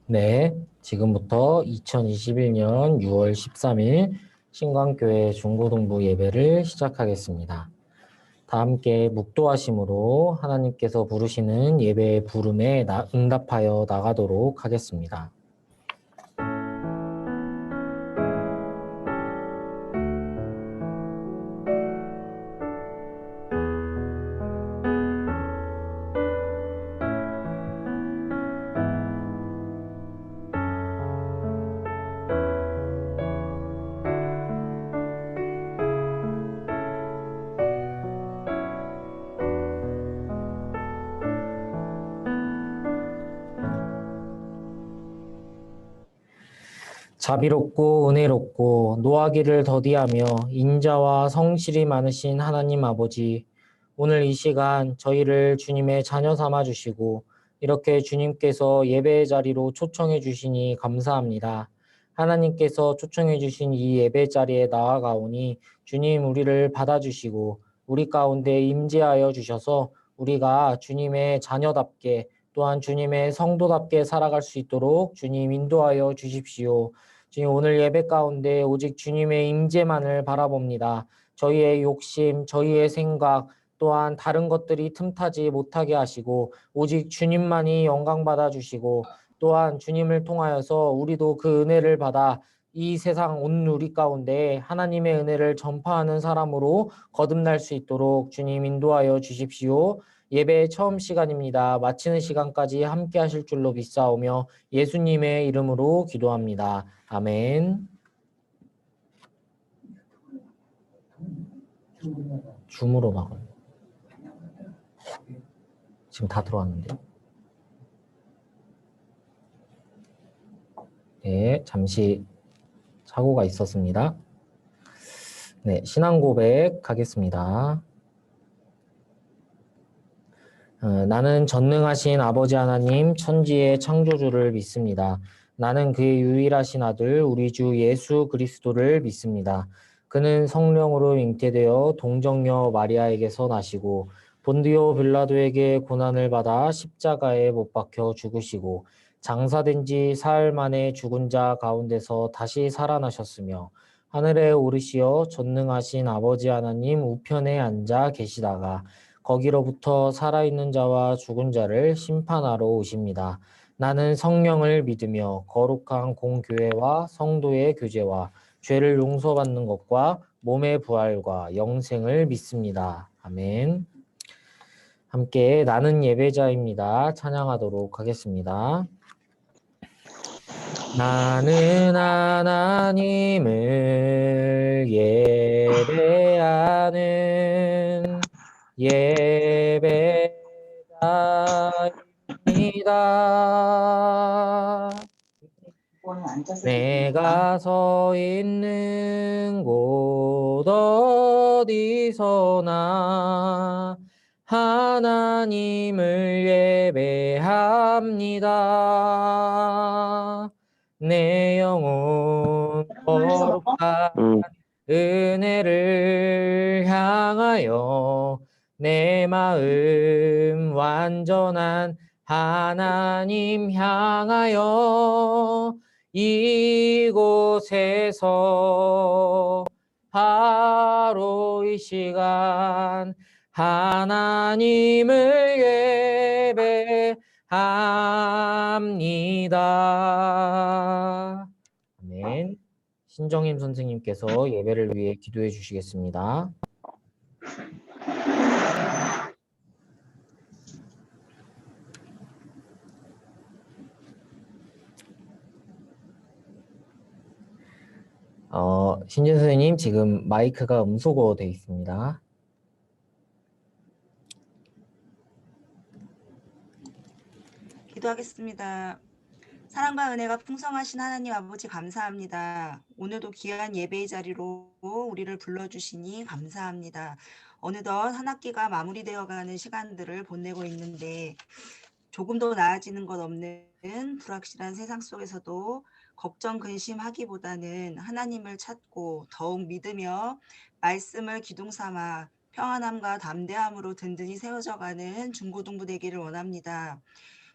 네, 지금부터 2021년 6월 13일 신광교회 중고등부 예배를 시작하겠습니다. 다 함께 묵도하심으로 하나님께서 부르시는 예배의 부름에 응답하여 나가도록 하겠습니다. 자비롭고 은혜롭고 노하기를 더디하며 인자와 성실이 많으신 하나님 아버지, 오늘 이 시간 저희를 주님의 자녀 삼아 주시고 이렇게 주님께서 예배의 자리로 초청해 주시니 감사합니다. 하나님께서 초청해 주신 이 예배 자리에 나아가오니 주님 우리를 받아주시고 우리 가운데 임재하여 주셔서 우리가 주님의 자녀답게 또한 주님의 성도답게 살아갈 수 있도록 주님 인도하여 주십시오. 주님 오늘 예배 가운데 오직 주님의 임재만을 바라봅니다. 저희의 욕심, 저희의 생각, 또한 다른 것들이 틈타지 못하게 하시고 오직 주님만이 영광 받아 주시고 또한 주님을 통하여서 우리도 그 은혜를 받아 이 세상 온 우리 가운데 하나님의 은혜를 전파하는 사람으로 거듭날 수 있도록 주님 인도하여 주십시오. 예배의 처음 시간입니다. 마치는 시간까지 함께 하실 줄로 믿사오며 예수님의 이름으로 기도합니다. 아멘. 줌으로 막아요. 지금 다 들어왔는데. 네, 잠시 사고가 있었습니다. 네, 신앙 고백 하겠습니다. 나는 전능하신 아버지 하나님 천지의 창조주를 믿습니다. 나는 그의 유일하신 아들 우리 주 예수 그리스도를 믿습니다. 그는 성령으로 잉태되어 동정녀 마리아에게서 나시고 본디오 빌라도에게 고난을 받아 십자가에 못 박혀 죽으시고 장사된 지 사흘 만에 죽은 자 가운데서 다시 살아나셨으며 하늘에 오르시어 전능하신 아버지 하나님 우편에 앉아 계시다가 거기로부터 살아있는 자와 죽은 자를 심판하러 오십니다. 나는 성령을 믿으며 거룩한 공교회와 성도의 교제와 죄를 용서받는 것과 몸의 부활과 영생을 믿습니다. 아멘. 함께 나는 예배자입니다. 찬양하도록 하겠습니다. 나는 하나님을 예배하는 예배자입니다. 내가 서 있는 곳 어디서나 하나님을 예배합니다. 내 영혼 거룩한 은혜를 향하여 내 마음 완전한 하나님 향하여 이곳에서 바로 이 시간 하나님을 예배합니다. 아멘. 신정임 선생님께서 예배를 위해 기도해 주시겠습니다. 신진 선생님 지금 마이크가 음소거 돼 있습니다. 기도하겠습니다. 사랑과 은혜가 풍성하신 하나님 아버지 감사합니다. 오늘도 귀한 예배의 자리로 우리를 불러주시니 감사합니다. 어느덧 한 학기가 마무리되어가는 시간들을 보내고 있는데 조금도 나아지는 것 없는 불확실한 세상 속에서도 걱정 근심하기보다는 하나님을 찾고 더욱 믿으며 말씀을 기둥 삼아 평안함과 담대함으로 든든히 세워져가는 중고등부 되기를 원합니다.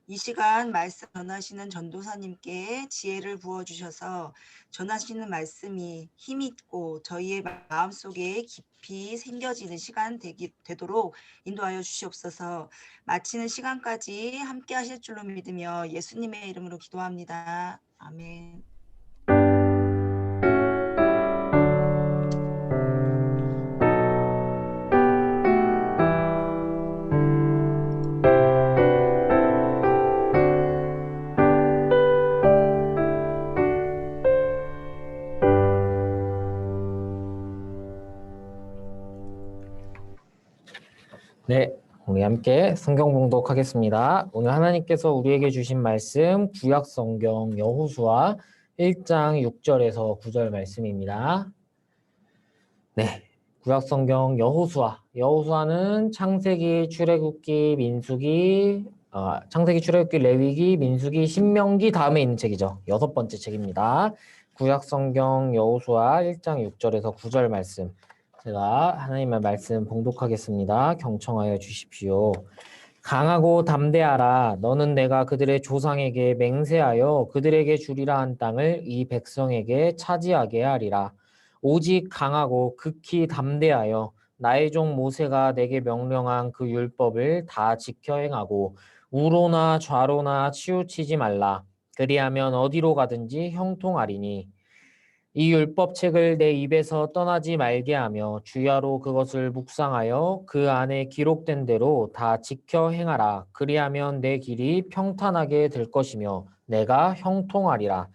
이 시간 말씀 전하시는 전도사님께 지혜를 부어주셔서 전하시는 말씀이 힘있고 저희의 마음속에 깊이 새겨지는 시간 되도록 인도하여 주시옵소서. 마치는 시간까지 함께 하실 줄로 믿으며 예수님의 이름으로 기도합니다. 아멘. 네, 우리 함께 성경 봉독하겠습니다. 오늘 하나님께서 우리에게 주신 말씀 구약 성경 여호수아 1장 6절에서 9절 말씀입니다. 네, 구약 성경 여호수아는 창세기, 출애굽기, 민수기, 창세기, 출애굽기, 레위기, 민수기, 신명기 다음에 있는 책이죠. 6번째 책입니다. 구약 성경 여호수아 1장 6절에서 9절 말씀. 제가 하나님의 말씀 봉독하겠습니다. 경청하여 주십시오. 강하고 담대하라. 너는 내가 그들의 조상에게 맹세하여 그들에게 주리라 한 땅을 이 백성에게 차지하게 하리라. 오직 강하고 극히 담대하여 나의 종 모세가 내게 명령한 그 율법을 다 지켜 행하고 우로나 좌로나 치우치지 말라. 그리하면 어디로 가든지 형통하리니 이 율법책을 내 입에서 떠나지 말게 하며 주야로 그것을 묵상하여 그 안에 기록된 대로 다 지켜 행하라. 그리하면 내 길이 평탄하게 될 것이며 내가 형통하리라.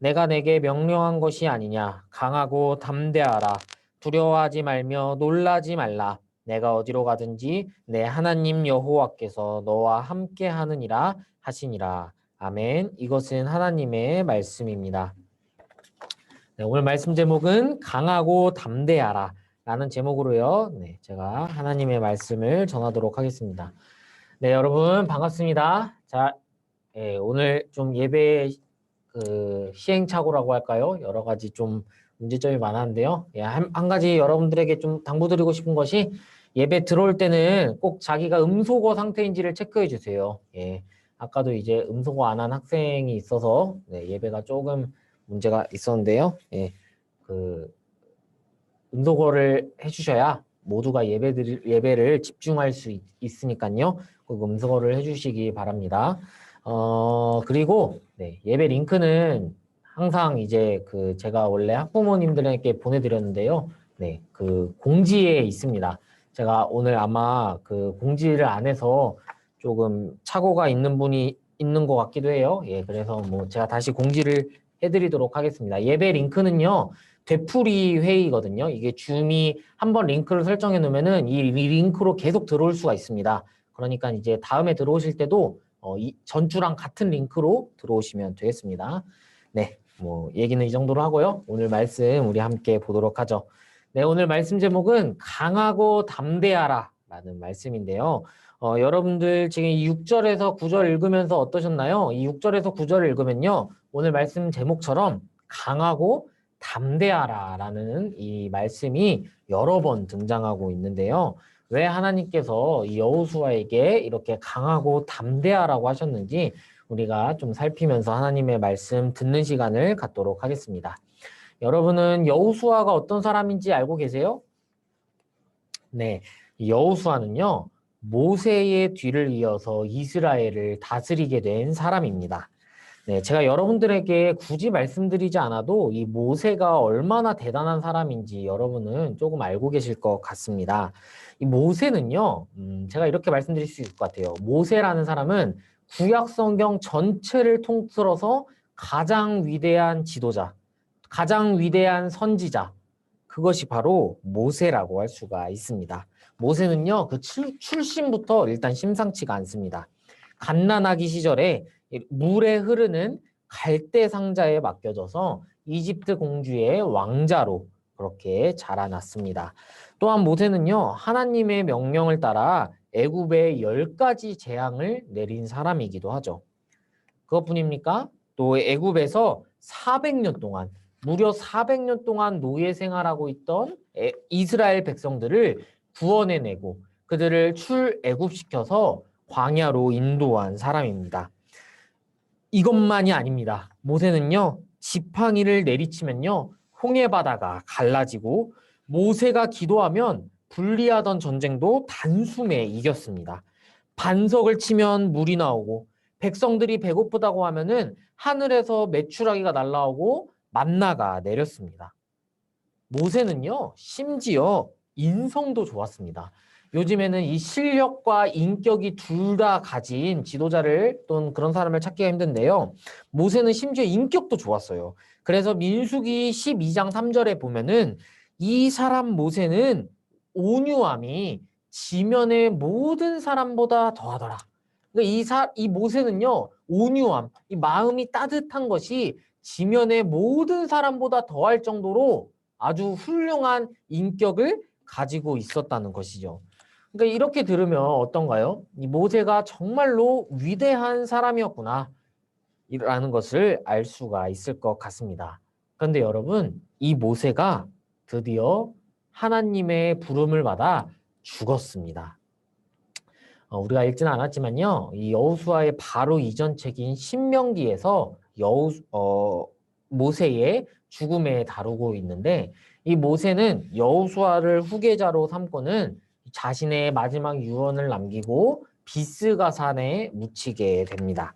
내가 내게 명령한 것이 아니냐. 강하고 담대하라. 두려워하지 말며 놀라지 말라. 내가 어디로 가든지 내 하나님 여호와께서 너와 함께 하느니라 하시니라. 아멘. 이것은 하나님의 말씀입니다. 네, 오늘 말씀 제목은 강하고 담대하라 라는 제목으로요. 네, 제가 하나님의 말씀을 전하도록 하겠습니다. 네, 여러분 반갑습니다. 자, 오늘 좀 예배 시행착오라고 할까요? 여러 가지 좀 문제점이 많았는데요. 한 가지 여러분들에게 좀 당부드리고 싶은 것이 예배 들어올 때는 꼭 자기가 음소거 상태인지를 체크해 주세요. 아까도 이제 음소거 안 한 학생이 있어서 예배가 조금 문제가 있었는데요. 음소거를 해주셔야 모두가 예배를 집중할 수 있으니까요. 꼭 음소거를 해주시기 바랍니다. 그리고 예배 링크는 항상 이제 제가 원래 학부모님들에게 보내드렸는데요. 그 공지에 있습니다. 제가 오늘 아마 그 공지를 안 해서 조금 착오가 있는 분이 있는 것 같기도 해요. 그래서 뭐 제가 다시 공지를 해드리도록 하겠습니다. 예배 링크는요, 되풀이 회의거든요. 이게 줌이 한번 링크를 설정해 놓으면은 이 링크로 계속 들어올 수가 있습니다. 그러니까 이제 다음에 들어오실 때도 이 전주랑 같은 링크로 들어오시면 되겠습니다. 네, 뭐 얘기는 이 정도로 하고요. 오늘 말씀 우리 함께 보도록 하죠. 네, 오늘 말씀 제목은 강하고 담대하라 라는 말씀인데요. 여러분들 지금 6절에서 9절 읽으면서 어떠셨나요? 이 6절에서 9절을 읽으면요. 오늘 말씀 제목처럼 강하고 담대하라 라는 이 말씀이 여러 번 등장하고 있는데요. 왜 하나님께서 이 여호수아에게 이렇게 강하고 담대하라고 하셨는지 우리가 좀 살피면서 하나님의 말씀 듣는 시간을 갖도록 하겠습니다. 여러분은 여호수아가 어떤 사람인지 알고 계세요? 네, 여호수아는요. 모세의 뒤를 이어서 이스라엘을 다스리게 된 사람입니다. 네, 제가 여러분들에게 굳이 말씀드리지 않아도 이 모세가 얼마나 대단한 사람인지 여러분은 조금 알고 계실 것 같습니다. 이 모세는요, 제가 이렇게 말씀드릴 수 있을 것 같아요. 모세라는 사람은 구약 성경 전체를 통틀어서 가장 위대한 지도자, 가장 위대한 선지자, 그것이 바로 모세라고 할 수가 있습니다. 모세는요, 그 출신부터 일단 심상치가 않습니다. 갓난아기 시절에 물에 흐르는 갈대 상자에 맡겨져서 이집트 공주의 왕자로 그렇게 자라났습니다. 또한 모세는요, 하나님의 명령을 따라 애굽에 10가지 재앙을 내린 사람이기도 하죠. 그것뿐입니까? 또 애굽에서 400년 동안 무려 400년 동안 노예 생활하고 있던 이스라엘 백성들을 구원해내고 그들을 출애굽시켜서 광야로 인도한 사람입니다. 이것만이 아닙니다. 모세는요, 지팡이를 내리치면요, 홍해 바다가 갈라지고 모세가 기도하면 불리하던 전쟁도 단숨에 이겼습니다. 반석을 치면 물이 나오고 백성들이 배고프다고 하면은 하늘에서 메추라기가 날라오고 만나가 내렸습니다. 모세는요, 심지어 인성도 좋았습니다. 요즘에는 이 실력과 인격이 둘 다 가진 지도자를 또는 그런 사람을 찾기가 힘든데요. 모세는 심지어 인격도 좋았어요. 그래서 민수기 12장 3절에 보면은 이 사람 모세는 온유함이 지면의 모든 사람보다 더하더라. 그러니까 이 모세는요, 온유함, 이 마음이 따뜻한 것이 지면의 모든 사람보다 더할 정도로 아주 훌륭한 인격을 가지고 있었다는 것이죠. 그러니까 이렇게 들으면 어떤가요? 이 모세가 정말로 위대한 사람이었구나 라는 것을 알 수가 있을 것 같습니다. 그런데 여러분, 이 모세가 드디어 하나님의 부름을 받아 죽었습니다. 우리가 읽지는 않았지만요, 이 여호수아의 바로 이전 책인 신명기에서 모세의 죽음에 다루고 있는데, 이 모세는 여호수아를 후계자로 삼고는 자신의 마지막 유언을 남기고 비스가산에 묻히게 됩니다.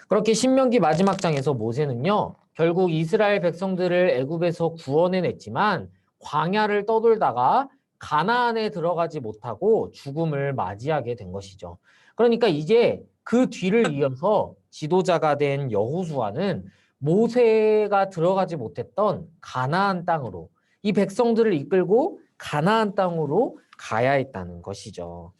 그렇게 신명기 마지막 장에서 모세는요, 결국 이스라엘 백성들을 애굽에서 구원해냈지만 광야를 떠돌다가 가나안에 들어가지 못하고 죽음을 맞이하게 된 것이죠. 그러니까 이제 그 뒤를 이어서 지도자가 된 여호수아는 모세가 들어가지 못했던 가나안 땅으로 이 백성들을 이끌고 가나안 땅으로 가야 했다는 것이죠.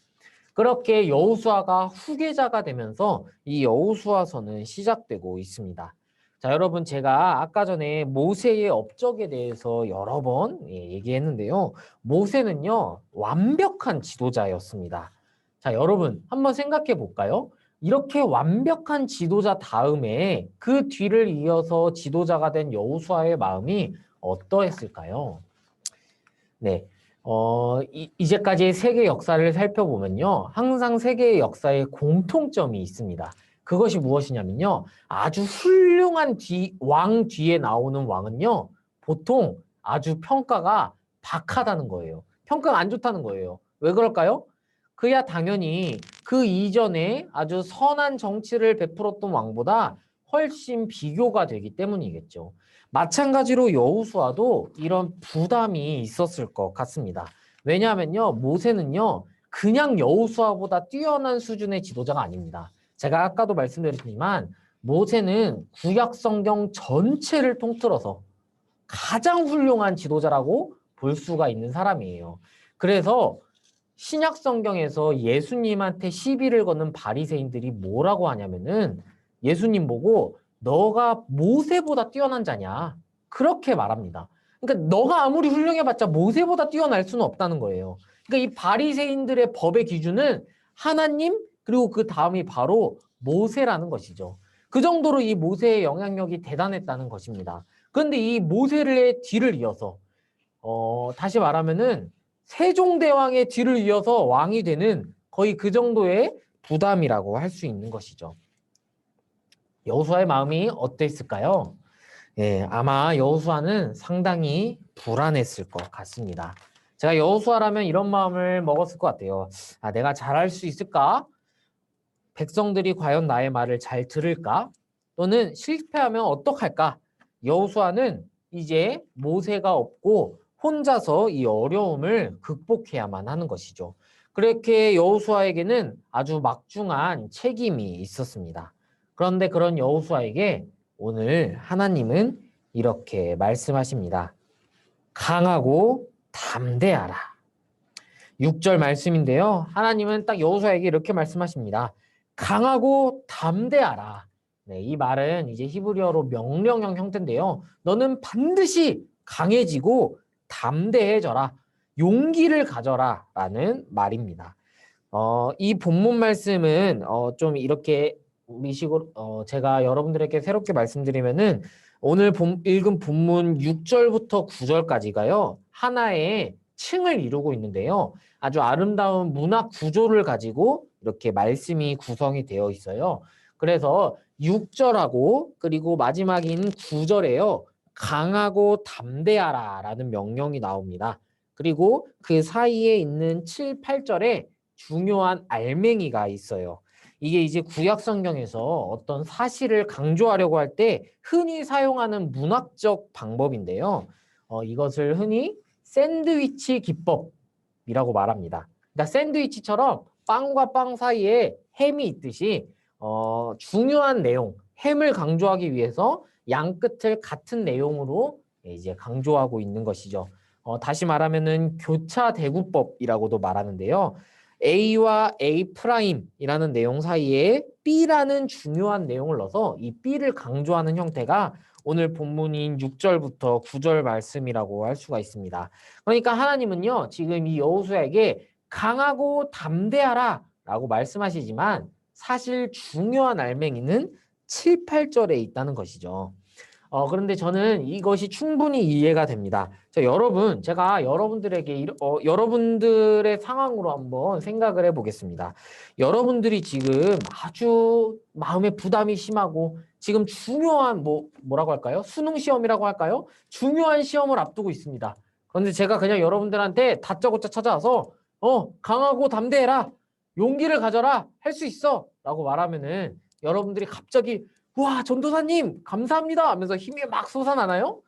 그렇게 여호수아가 후계자가 되면서 이 여호수아서는 시작되고 있습니다. 자, 여러분 제가 아까 전에 모세의 업적에 대해서 여러 번 얘기했는데요. 모세는요, 완벽한 지도자였습니다. 자, 여러분 한번 생각해 볼까요? 이렇게 완벽한 지도자 다음에 그 뒤를 이어서 지도자가 된 여호수아의 마음이 어떠했을까요? 네. 이제까지의 세계 역사를 살펴보면요. 항상 세계의 역사에 공통점이 있습니다. 그것이 무엇이냐면요. 아주 훌륭한 왕 뒤에 나오는 왕은요. 보통 아주 평가가 박하다는 거예요. 평가가 안 좋다는 거예요. 왜 그럴까요? 그야 당연히 그 이전에 아주 선한 정치를 베풀었던 왕보다 훨씬 비교가 되기 때문이겠죠. 마찬가지로 여호수아도 이런 부담이 있었을 것 같습니다. 왜냐하면요, 모세는요, 그냥 여호수아보다 뛰어난 수준의 지도자가 아닙니다. 제가 아까도 말씀드렸지만 모세는 구약 성경 전체를 통틀어서 가장 훌륭한 지도자라고 볼 수가 있는 사람이에요. 그래서 신약 성경에서 예수님한테 시비를 거는 바리새인들이 뭐라고 하냐면은 예수님 보고 너가 모세보다 뛰어난 자냐 그렇게 말합니다. 그러니까 너가 아무리 훌륭해봤자 모세보다 뛰어날 수는 없다는 거예요. 그러니까 이 바리새인들의 법의 기준은 하나님 그리고 그 다음이 바로 모세라는 것이죠. 그 정도로 이 모세의 영향력이 대단했다는 것입니다. 그런데 이 모세의 뒤를 이어서 다시 말하면은 세종대왕의 뒤를 이어서 왕이 되는 거의 그 정도의 부담이라고 할 수 있는 것이죠. 여호수아의 마음이 어땠을까요? 예, 아마 여호수아는 상당히 불안했을 것 같습니다. 제가 여호수아라면 이런 마음을 먹었을 것 같아요. 아, 내가 잘할 수 있을까? 백성들이 과연 나의 말을 잘 들을까? 또는 실패하면 어떡할까? 여호수아는 이제 모세가 없고 혼자서 이 어려움을 극복해야만 하는 것이죠. 그렇게 여호수아에게는 아주 막중한 책임이 있었습니다. 그런데 그런 여호수아에게 오늘 하나님은 이렇게 말씀하십니다. 강하고 담대하라. 6절 말씀인데요. 하나님은 딱 여호수아에게 이렇게 말씀하십니다. 강하고 담대하라. 네, 이 말은 이제 히브리어로 명령형 형태인데요. 너는 반드시 강해지고 담대해져라. 용기를 가져라. 라는 말입니다. 이 본문 말씀은 좀 이렇게 우리 식으로 제가 여러분들에게 새롭게 말씀드리면은 오늘 읽은 본문 6절부터 9절까지가요. 하나의 층을 이루고 있는데요. 아주 아름다운 문학 구조를 가지고 이렇게 말씀이 구성이 되어 있어요. 그래서 6절하고 그리고 마지막인 9절에요. 강하고 담대하라 라는 명령이 나옵니다. 그리고 그 사이에 있는 7, 8절에 중요한 알맹이가 있어요. 이게 이제 구약 성경에서 어떤 사실을 강조하려고 할 때 흔히 사용하는 문학적 방법인데요. 이것을 흔히 샌드위치 기법이라고 말합니다. 그러니까 샌드위치처럼 빵과 빵 사이에 햄이 있듯이 중요한 내용, 햄을 강조하기 위해서 양 끝을 같은 내용으로 이제 강조하고 있는 것이죠. 다시 말하면은 교차 대구법이라고도 말하는데요. A와 A 프라임이라는 내용 사이에 B라는 중요한 내용을 넣어서 이 B를 강조하는 형태가 오늘 본문인 6절부터 9절 말씀이라고 할 수가 있습니다. 그러니까 하나님은요, 지금 이 여호수아에게 강하고 담대하라 라고 말씀하시지만 사실 중요한 알맹이는 7, 8절에 있다는 것이죠. 그런데 저는 이것이 충분히 이해가 됩니다. 제가 여러분들에게 여러분들의 상황으로 한번 생각을 해보겠습니다. 여러분들이 지금 아주 마음에 부담이 심하고 지금 중요한 뭐라고 할까요? 수능 시험이라고 할까요? 중요한 시험을 앞두고 있습니다. 그런데 제가 그냥 여러분들한테 다짜고짜 찾아와서 강하고 담대해라. 용기를 가져라. 할 수 있어. 라고 말하면은 여러분들이 갑자기 와, 전도사님, 감사합니다 하면서 힘이 막 솟아나나요?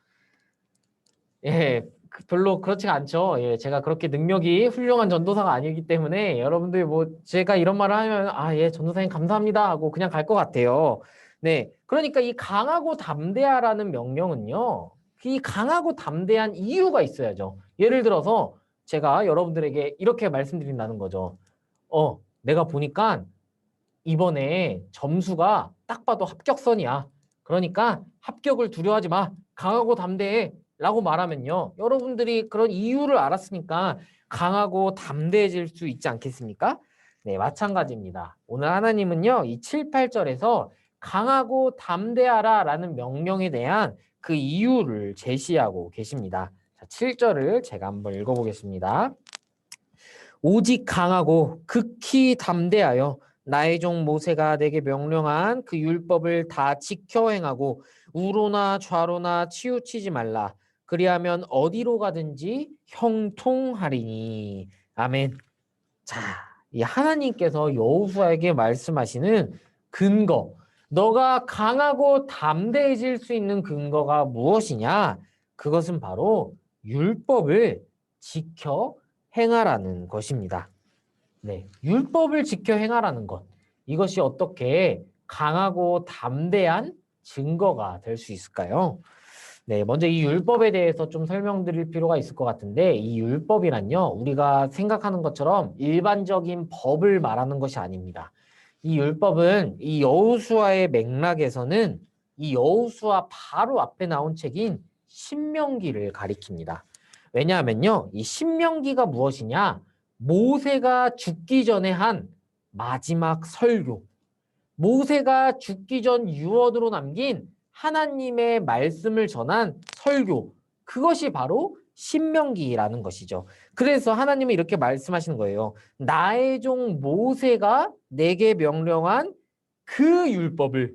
예, 별로 그렇지가 않죠. 예, 제가 그렇게 능력이 훌륭한 전도사가 아니기 때문에 여러분들이 제가 이런 말을 하면 예, 전도사님 감사합니다 하고 그냥 갈 것 같아요. 네, 그러니까 이 강하고 담대하라는 명령은요, 이 강하고 담대한 이유가 있어야죠. 예를 들어서 제가 여러분들에게 이렇게 말씀드린다는 거죠. 내가 보니까 이번에 점수가 딱 봐도 합격선이야. 그러니까 합격을 두려워하지 마. 강하고 담대해. 라고 말하면요. 여러분들이 그런 이유를 알았으니까 강하고 담대해질 수 있지 않겠습니까? 네, 마찬가지입니다. 오늘 하나님은요. 이 7, 8절에서 강하고 담대하라 라는 명령에 대한 그 이유를 제시하고 계십니다. 자, 7절을 제가 한번 읽어보겠습니다. 오직 강하고 극히 담대하여 나의 종 모세가 내게 명령한 그 율법을 다 지켜 행하고 우로나 좌로나 치우치지 말라. 그리하면 어디로 가든지 형통하리니. 아멘. 자, 이 하나님께서 여호수아에게 말씀하시는 근거. 너가 강하고 담대해질 수 있는 근거가 무엇이냐? 그것은 바로 율법을 지켜 행하라는 것입니다. 네, 율법을 지켜 행하라는 것. 이것이 어떻게 강하고 담대한 증거가 될 수 있을까요? 네, 먼저 이 율법에 대해서 좀 설명드릴 필요가 있을 것 같은데 이 율법이란요, 우리가 생각하는 것처럼 일반적인 법을 말하는 것이 아닙니다. 이 율법은 이 여호수아의 맥락에서는 이 여호수아 바로 앞에 나온 책인 신명기를 가리킵니다. 왜냐하면요, 이 신명기가 무엇이냐? 모세가 죽기 전에 한 마지막 설교. 모세가 죽기 전 유언으로 남긴 하나님의 말씀을 전한 설교. 그것이 바로 신명기라는 것이죠. 그래서 하나님은 이렇게 말씀하시는 거예요. 나의 종 모세가 내게 명령한 그 율법을,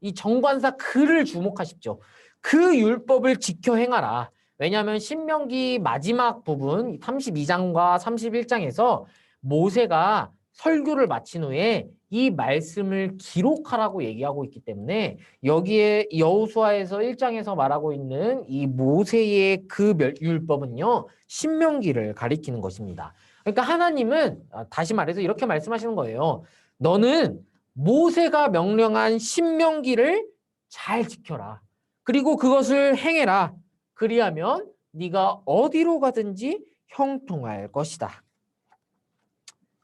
이 정관사 그를 주목하십시오. 그 율법을 지켜 행하라. 왜냐하면 신명기 마지막 부분 32장과 31장에서 모세가 설교를 마친 후에 이 말씀을 기록하라고 얘기하고 있기 때문에 여기에 여호수아에서 1장에서 말하고 있는 이 모세의 그 율법은요, 신명기를 가리키는 것입니다. 그러니까 하나님은 다시 말해서 이렇게 말씀하시는 거예요. 너는 모세가 명령한 신명기를 잘 지켜라. 그리고 그것을 행해라. 그리하면 네가 어디로 가든지 형통할 것이다.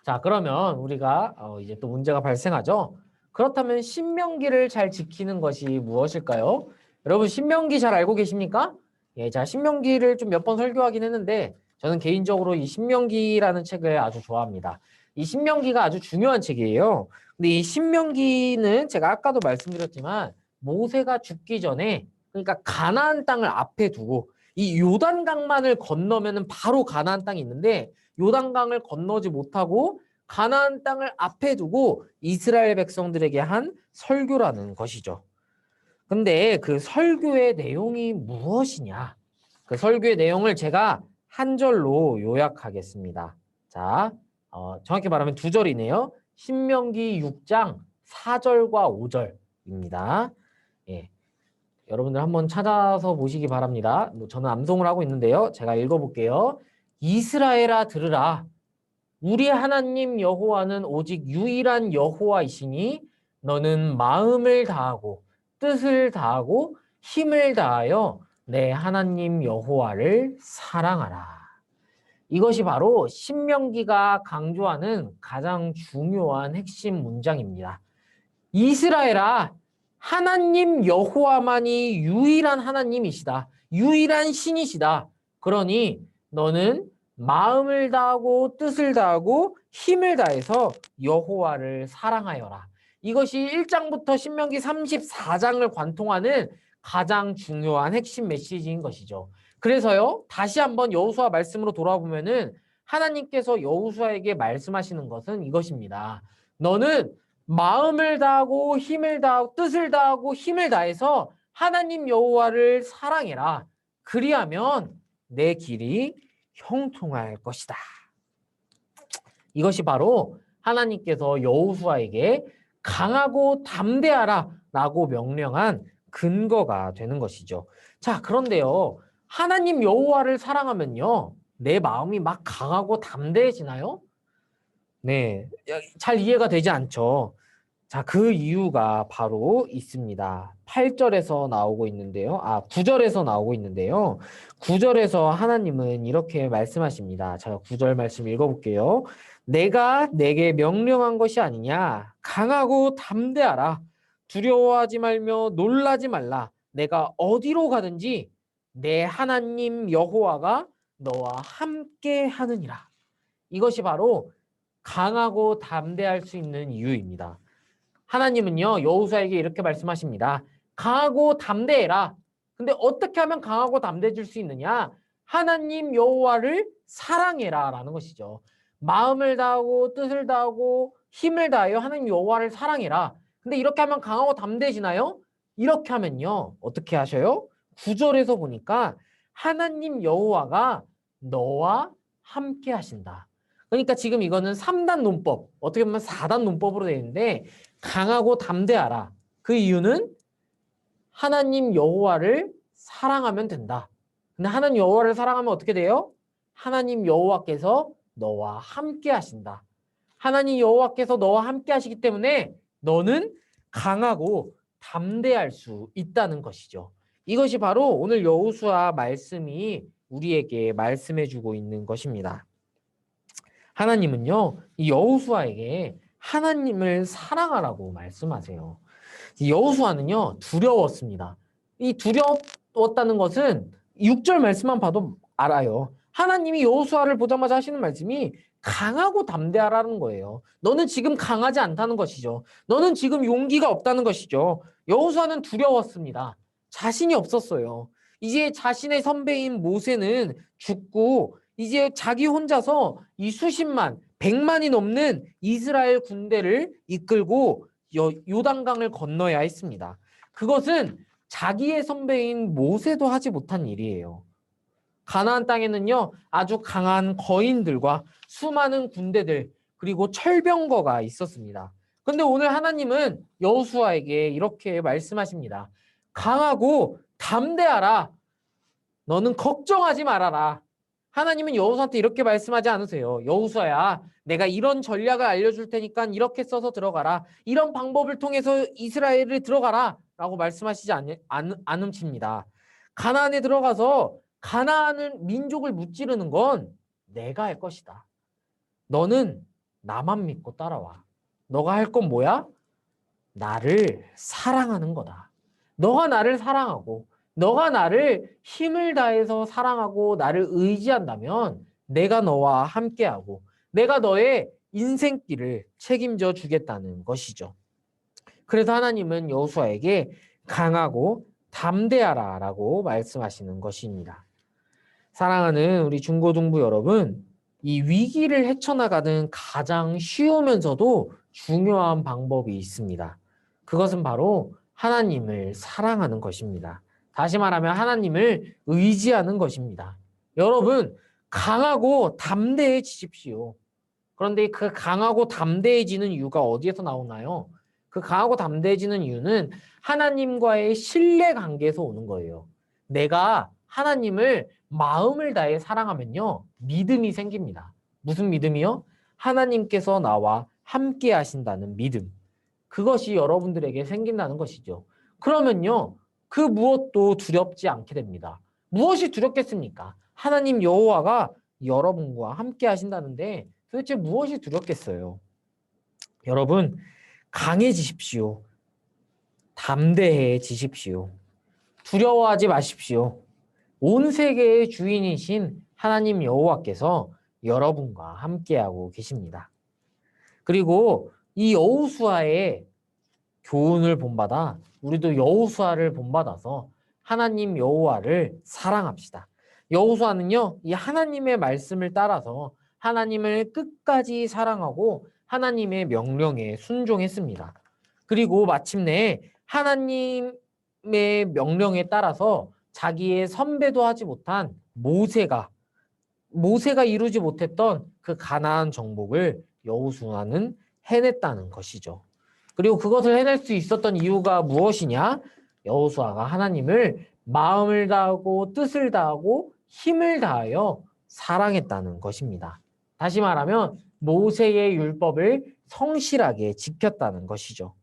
자, 그러면 우리가 이제 또 문제가 발생하죠. 그렇다면 신명기를 잘 지키는 것이 무엇일까요? 여러분 신명기 잘 알고 계십니까? 예, 자, 신명기를 좀 몇 번 설교하긴 했는데 저는 개인적으로 이 신명기라는 책을 아주 좋아합니다. 이 신명기가 아주 중요한 책이에요. 근데 이 신명기는 제가 아까도 말씀드렸지만 모세가 죽기 전에, 그러니까 가나안 땅을 앞에 두고 이 요단강만을 건너면은 바로 가나안 땅이 있는데 요단강을 건너지 못하고 가나안 땅을 앞에 두고 이스라엘 백성들에게 한 설교라는 것이죠. 근데 그 설교의 내용이 무엇이냐? 그 설교의 내용을 제가 한 절로 요약하겠습니다. 자, 정확히 말하면 두 절이네요. 신명기 6장 4절과 5절입니다. 예. 여러분들 한번 찾아서 보시기 바랍니다. 저는 암송을 하고 있는데요. 제가 읽어볼게요. 이스라엘아 들으라. 우리 하나님 여호와는 오직 유일한 여호와이시니 너는 마음을 다하고 뜻을 다하고 힘을 다하여 내 하나님 여호와를 사랑하라. 이것이 바로 신명기가 강조하는 가장 중요한 핵심 문장입니다. 이스라엘아, 하나님 여호와만이 유일한 하나님이시다. 유일한 신이시다. 그러니 너는 마음을 다하고 뜻을 다하고 힘을 다해서 여호와를 사랑하여라. 이것이 1장부터 신명기 34장을 관통하는 가장 중요한 핵심 메시지인 것이죠. 그래서요, 다시 한번 여호수아 말씀으로 돌아보면은 하나님께서 여호수아에게 말씀하시는 것은 이것입니다. 너는 마음을 다하고 힘을 다하고 뜻을 다하고 힘을 다해서 하나님 여호와를 사랑해라. 그리하면 내 길이 형통할 것이다. 이것이 바로 하나님께서 여호수아에게 강하고 담대하라 라고 명령한 근거가 되는 것이죠. 자, 그런데요, 하나님 여호와를 사랑하면요, 내 마음이 막 강하고 담대해지나요? 네, 잘 이해가 되지 않죠. 자, 그 이유가 바로 있습니다. 8절에서 나오고 있는데요. 9절에서 나오고 있는데요. 9절에서 하나님은 이렇게 말씀하십니다. 자, 9절 말씀 읽어볼게요. 내가 내게 명령한 것이 아니냐. 강하고 담대하라. 두려워하지 말며 놀라지 말라. 내가 어디로 가든지 내 하나님 여호와가 너와 함께 하느니라. 이것이 바로 강하고 담대할 수 있는 이유입니다. 하나님은요, 여호수아에게 이렇게 말씀하십니다. 강하고 담대해라. 근데 어떻게 하면 강하고 담대해질 수 있느냐? 하나님 여호와를 사랑해라 라는 것이죠. 마음을 다하고 뜻을 다하고 힘을 다하여 하나님 여호와를 사랑해라. 근데 이렇게 하면 강하고 담대해지나요? 이렇게 하면요, 어떻게 하셔요? 9절에서 보니까 하나님 여호와가 너와 함께 하신다. 그러니까 지금 이거는 3단 논법, 어떻게 보면 4단 논법으로 되어 있는데 강하고 담대하라. 그 이유는 하나님 여호와를 사랑하면 된다. 근데 하나님 여호와를 사랑하면 어떻게 돼요? 하나님 여호와께서 너와 함께 하신다. 하나님 여호와께서 너와 함께 하시기 때문에 너는 강하고 담대할 수 있다는 것이죠. 이것이 바로 오늘 여호수아 말씀이 우리에게 말씀해 주고 있는 것입니다. 하나님은요, 이 여호수아에게 하나님을 사랑하라고 말씀하세요. 여호수아는요, 두려웠습니다. 이 두려웠다는 것은 6절 말씀만 봐도 알아요. 하나님이 여호수아를 보자마자 하시는 말씀이 강하고 담대하라는 거예요. 너는 지금 강하지 않다는 것이죠. 너는 지금 용기가 없다는 것이죠. 여호수아는 두려웠습니다. 자신이 없었어요. 이제 자신의 선배인 모세는 죽고 이제 자기 혼자서 이 수십만, 100만이 넘는 이스라엘 군대를 이끌고 요단강을 건너야 했습니다. 그것은 자기의 선배인 모세도 하지 못한 일이에요. 가나안 땅에는요, 아주 강한 거인들과 수많은 군대들, 그리고 철병거가 있었습니다. 그런데 오늘 하나님은 여호수아에게 이렇게 말씀하십니다. 강하고 담대하라. 너는 걱정하지 말아라. 하나님은 여호수아한테 이렇게 말씀하지 않으세요. 여호수아야, 내가 이런 전략을 알려줄 테니까 이렇게 써서 들어가라. 이런 방법을 통해서 이스라엘을 들어가라. 라고 말씀하시지 않으십니다. 가나안에 들어가서 가나안을 민족을 무찌르는 건 내가 할 것이다. 너는 나만 믿고 따라와. 너가 할 건 뭐야? 나를 사랑하는 거다. 너가 나를 사랑하고 너가 나를 힘을 다해서 사랑하고 나를 의지한다면 내가 너와 함께하고 내가 너의 인생길을 책임져 주겠다는 것이죠. 그래서 하나님은 여호수아에게 강하고 담대하라라고 말씀하시는 것입니다. 사랑하는 우리 중고등부 여러분, 이 위기를 헤쳐나가는 가장 쉬우면서도 중요한 방법이 있습니다. 그것은 바로 하나님을 사랑하는 것입니다. 다시 말하면 하나님을 의지하는 것입니다. 여러분, 강하고 담대해지십시오. 그런데 그 강하고 담대해지는 이유가 어디에서 나오나요? 그 강하고 담대해지는 이유는 하나님과의 신뢰 관계에서 오는 거예요. 내가 하나님을 마음을 다해 사랑하면요, 믿음이 생깁니다. 무슨 믿음이요? 하나님께서 나와 함께 하신다는 믿음. 그것이 여러분들에게 생긴다는 것이죠. 그러면요, 그 무엇도 두렵지 않게 됩니다. 무엇이 두렵겠습니까? 하나님 여호와가 여러분과 함께 하신다는데 도대체 무엇이 두렵겠어요? 여러분, 강해지십시오. 담대해지십시오. 두려워하지 마십시오. 온 세계의 주인이신 하나님 여호와께서 여러분과 함께하고 계십니다. 그리고 이 여호수아의 교훈을 본받아 우리도 여호수아를 본받아서 하나님 여호와를 사랑합시다. 여호수아는요, 이 하나님의 말씀을 따라서 하나님을 끝까지 사랑하고 하나님의 명령에 순종했습니다. 그리고 마침내 하나님의 명령에 따라서 자기의 선배도 하지 못한 모세가 이루지 못했던 그 가나안 정복을 여호수아는 해냈다는 것이죠. 그리고 그것을 해낼 수 있었던 이유가 무엇이냐? 여호수아가 하나님을 마음을 다하고 뜻을 다하고 힘을 다하여 사랑했다는 것입니다. 다시 말하면 모세의 율법을 성실하게 지켰다는 것이죠.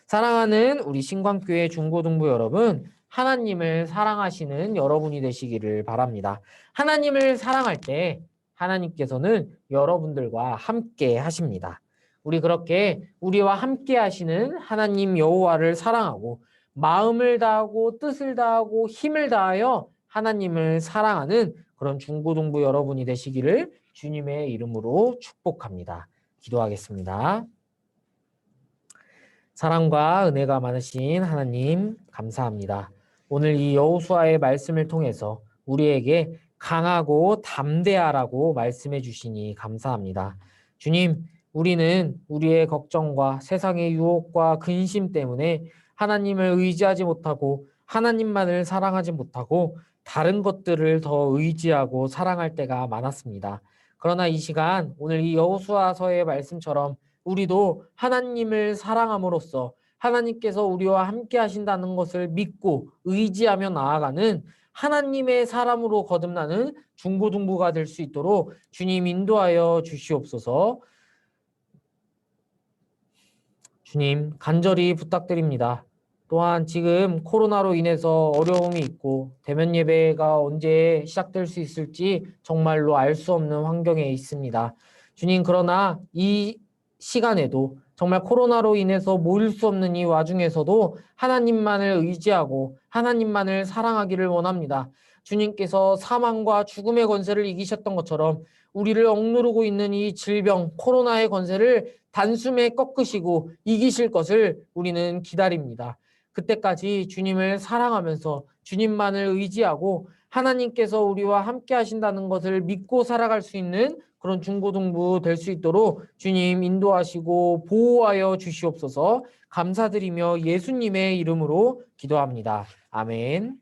사랑하는 우리 신광교회 중고등부 여러분, 하나님을 사랑하시는 여러분이 되시기를 바랍니다. 하나님을 사랑할 때 하나님께서는 여러분들과 함께 하십니다. 우리 그렇게 우리와 함께 하시는 하나님 여호와를 사랑하고 마음을 다하고 뜻을 다하고 힘을 다하여 하나님을 사랑하는 그런 중고등부 여러분이 되시기를 주님의 이름으로 축복합니다. 기도하겠습니다. 사랑과 은혜가 많으신 하나님 감사합니다. 오늘 이 여호수아의 말씀을 통해서 우리에게 강하고 담대하라고 말씀해 주시니 감사합니다. 주님, 우리는 우리의 걱정과 세상의 유혹과 근심 때문에 하나님을 의지하지 못하고 하나님만을 사랑하지 못하고 다른 것들을 더 의지하고 사랑할 때가 많았습니다. 그러나 이 시간 오늘 이 여호수아서의 말씀처럼 우리도 하나님을 사랑함으로써 하나님께서 우리와 함께 하신다는 것을 믿고 의지하며 나아가는 하나님의 사람으로 거듭나는 중고등부가 될 수 있도록 주님 인도하여 주시옵소서. 주님 간절히 부탁드립니다. 또한 지금 코로나로 인해서 어려움이 있고 대면 예배가 언제 시작될 수 있을지 정말로 알 수 없는 환경에 있습니다. 주님, 그러나 이 시간에도 정말 코로나로 인해서 모일 수 없는 이 와중에서도 하나님만을 의지하고 하나님만을 사랑하기를 원합니다. 주님께서 사망과 죽음의 권세를 이기셨던 것처럼 우리를 억누르고 있는 이 질병, 코로나의 권세를 단숨에 꺾으시고 이기실 것을 우리는 기다립니다. 그때까지 주님을 사랑하면서 주님만을 의지하고 하나님께서 우리와 함께 하신다는 것을 믿고 살아갈 수 있는 그런 중고등부 될 수 있도록 주님 인도하시고 보호하여 주시옵소서. 감사드리며 예수님의 이름으로 기도합니다. 아멘.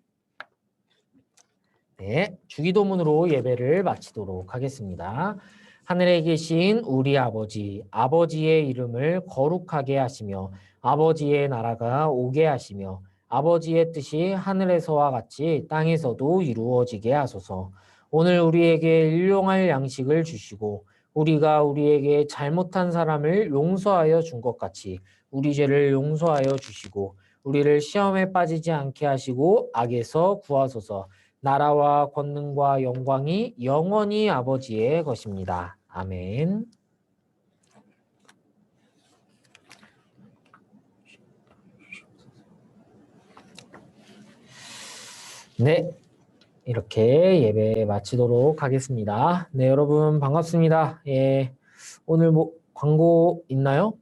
네, 주기도문으로 예배를 마치도록 하겠습니다. 하늘에 계신 우리 아버지, 아버지의 이름을 거룩하게 하시며 아버지의 나라가 오게 하시며 아버지의 뜻이 하늘에서와 같이 땅에서도 이루어지게 하소서. 오늘 우리에게 일용할 양식을 주시고 우리가 우리에게 잘못한 사람을 용서하여 준 것 같이 우리 죄를 용서하여 주시고 우리를 시험에 빠지지 않게 하시고 악에서 구하소서. 나라와 권능과 영광이 영원히 아버지의 것입니다. 아멘. 네, 이렇게 예배 마치도록 하겠습니다. 네, 여러분 반갑습니다. 예, 오늘 뭐 광고 있나요?